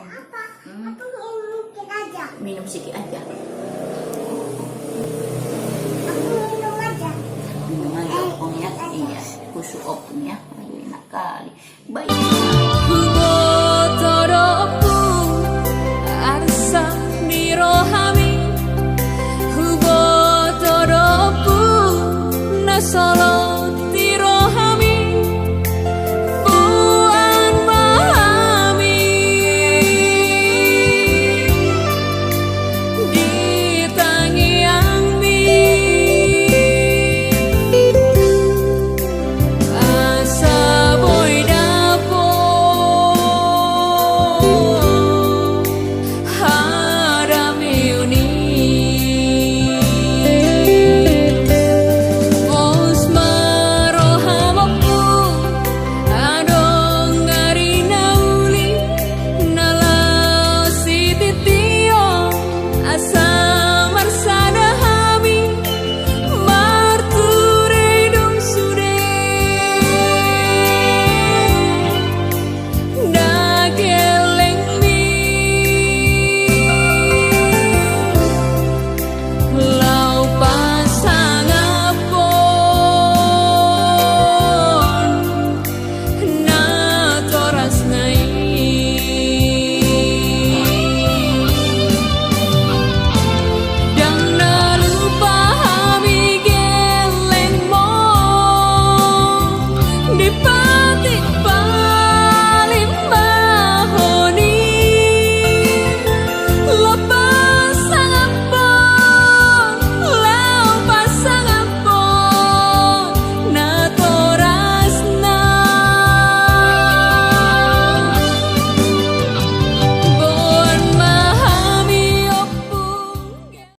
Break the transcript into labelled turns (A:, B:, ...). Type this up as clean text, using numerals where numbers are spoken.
A: Apa?
B: Hmm.
A: Aku minum aja.
B: Minum sedikit aja.
A: Aku minum aja.
B: Minum aja opong ya. Iya, kusu opong ya. Aduh, enak kali. Baik.